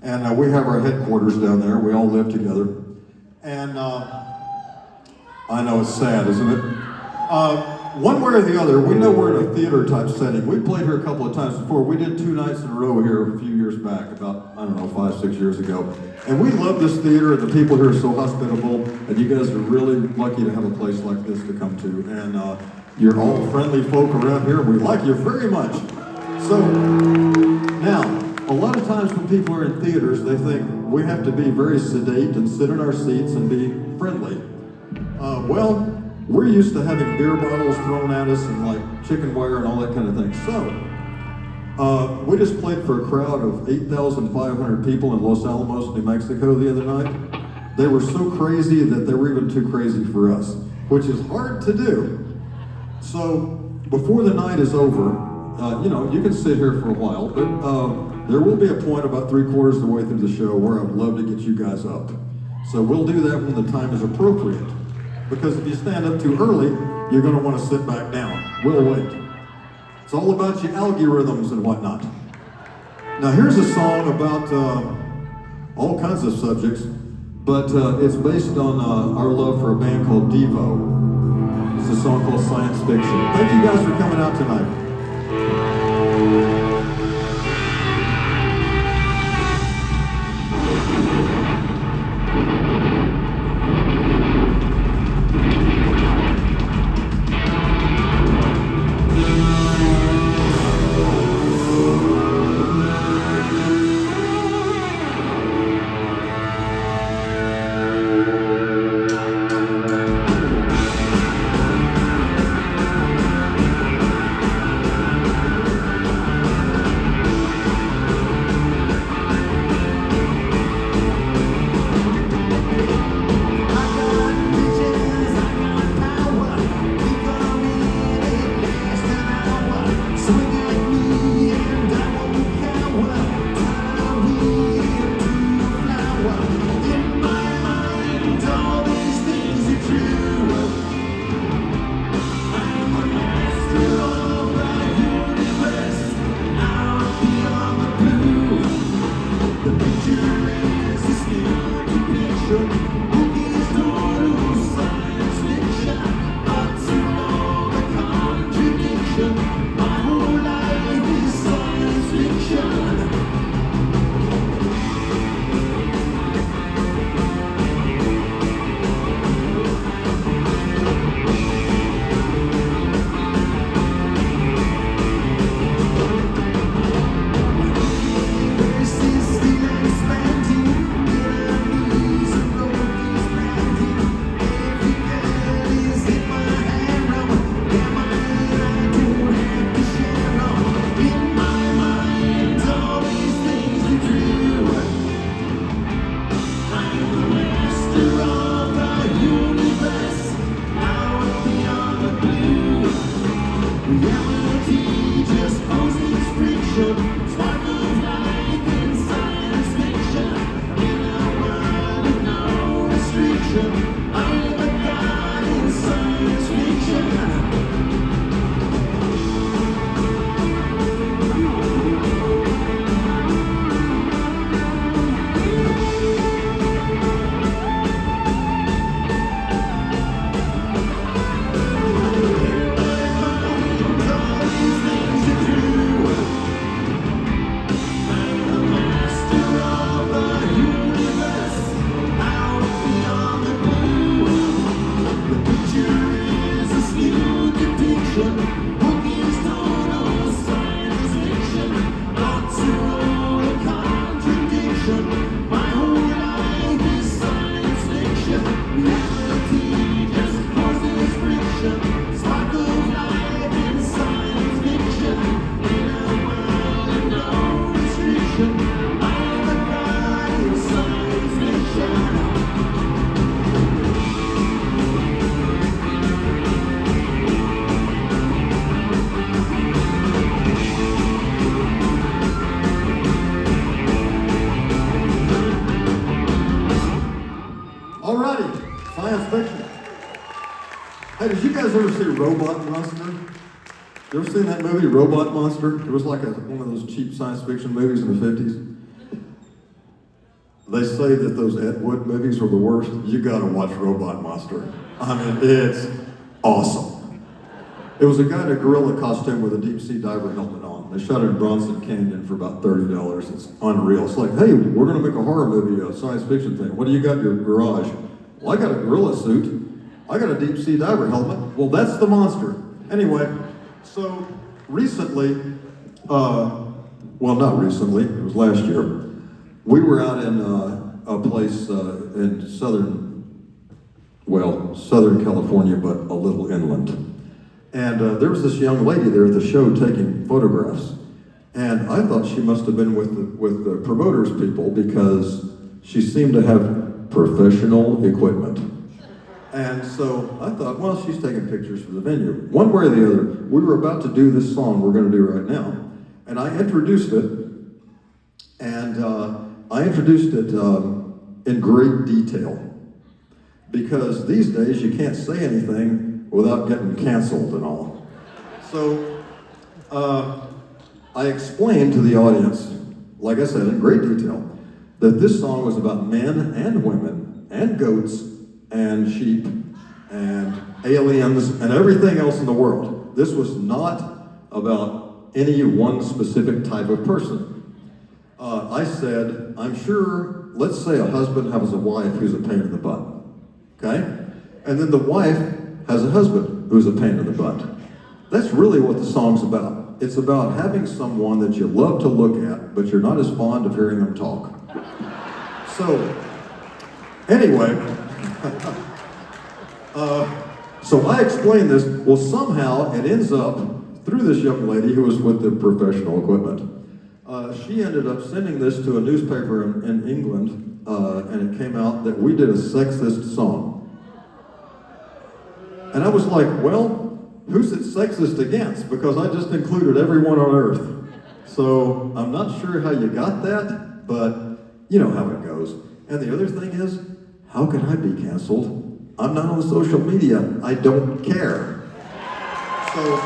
And we have our headquarters down there. We all live together. And I know it's sad, isn't it? One way or the other, we know we're in a theater type setting. We played here a couple of times before. We did 2 nights in a row here a few years back, about, I don't know, 5, 6 years ago. And we love this theater, and the people here are so hospitable, and you guys are really lucky to have a place like this to come to. And you're all friendly folk around here. We like you very much. So, now, a lot of times when people are in theaters, they think we have to be very sedate and sit in our seats and be friendly. Well, we're used to having beer bottles thrown at us and like chicken wire and all that kind of thing. So, we just played for a crowd of 8,500 people in Los Alamos, New Mexico the other night. They were so crazy that they were even too crazy for us, which is hard to do. So, before the night is over, you can sit here for a while, but there will be a point about 3/4 of the way through the show where I'd love to get you guys up. So we'll do that when the time is appropriate. Because if you stand up too early, you're going to want to sit back down. We'll wait. It's all about your algorithms and whatnot. Now here's a song about all kinds of subjects, but it's based on our love for a band called Devo. It's a song called Science Fiction. Thank you guys for coming out tonight. Science fiction. Hey, did you guys ever see Robot Monster? You ever seen that movie, Robot Monster? It was like one of those cheap science fiction movies in the 50s. they say that those Ed Wood movies are the worst. You gotta watch Robot Monster. I mean, it's awesome. It was a guy in a gorilla costume with a deep sea diver helmet on. They shot it in Bronson Canyon for about $30. It's unreal. It's like, hey, we're gonna make a horror movie, a science fiction thing. What do you got in your garage? Well, I got a gorilla suit. I got a deep sea diver helmet. Well, that's the monster. Anyway, so recently, well, not recently, it was last year, we were out in a place in Southern California, but a little inland. And there was this young lady there at the show taking photographs. And I thought she must have been with the promoters people because she seemed to have professional equipment. And so I thought, well, she's taking pictures for the venue. One way or the other, we were about to do this song we're going to do right now. And I introduced it, and I introduced it in great detail. Because these days you can't say anything without getting canceled and all. So I explained to the audience, like I said, in great detail, that this song was about men and women and goats and sheep and aliens and everything else in the world. This was not about any one specific type of person. I said, I'm sure, let's say a husband has a wife who's a pain in the butt, okay? And then the wife has a husband who's a pain in the butt. That's really what the song's about. It's about having someone that you love to look at, but you're not as fond of hearing them talk. So, anyway, so I explained this. Well, somehow it ends up through this young lady who was with the professional equipment. She ended up sending this to a newspaper in England, and it came out that we did a sexist song. And I was like, well, who's it sexist against? Because I just included everyone on earth. So I'm not sure how you got that, but you know how it goes. And the other thing is, how can I be canceled? I'm not on social media. I don't care. So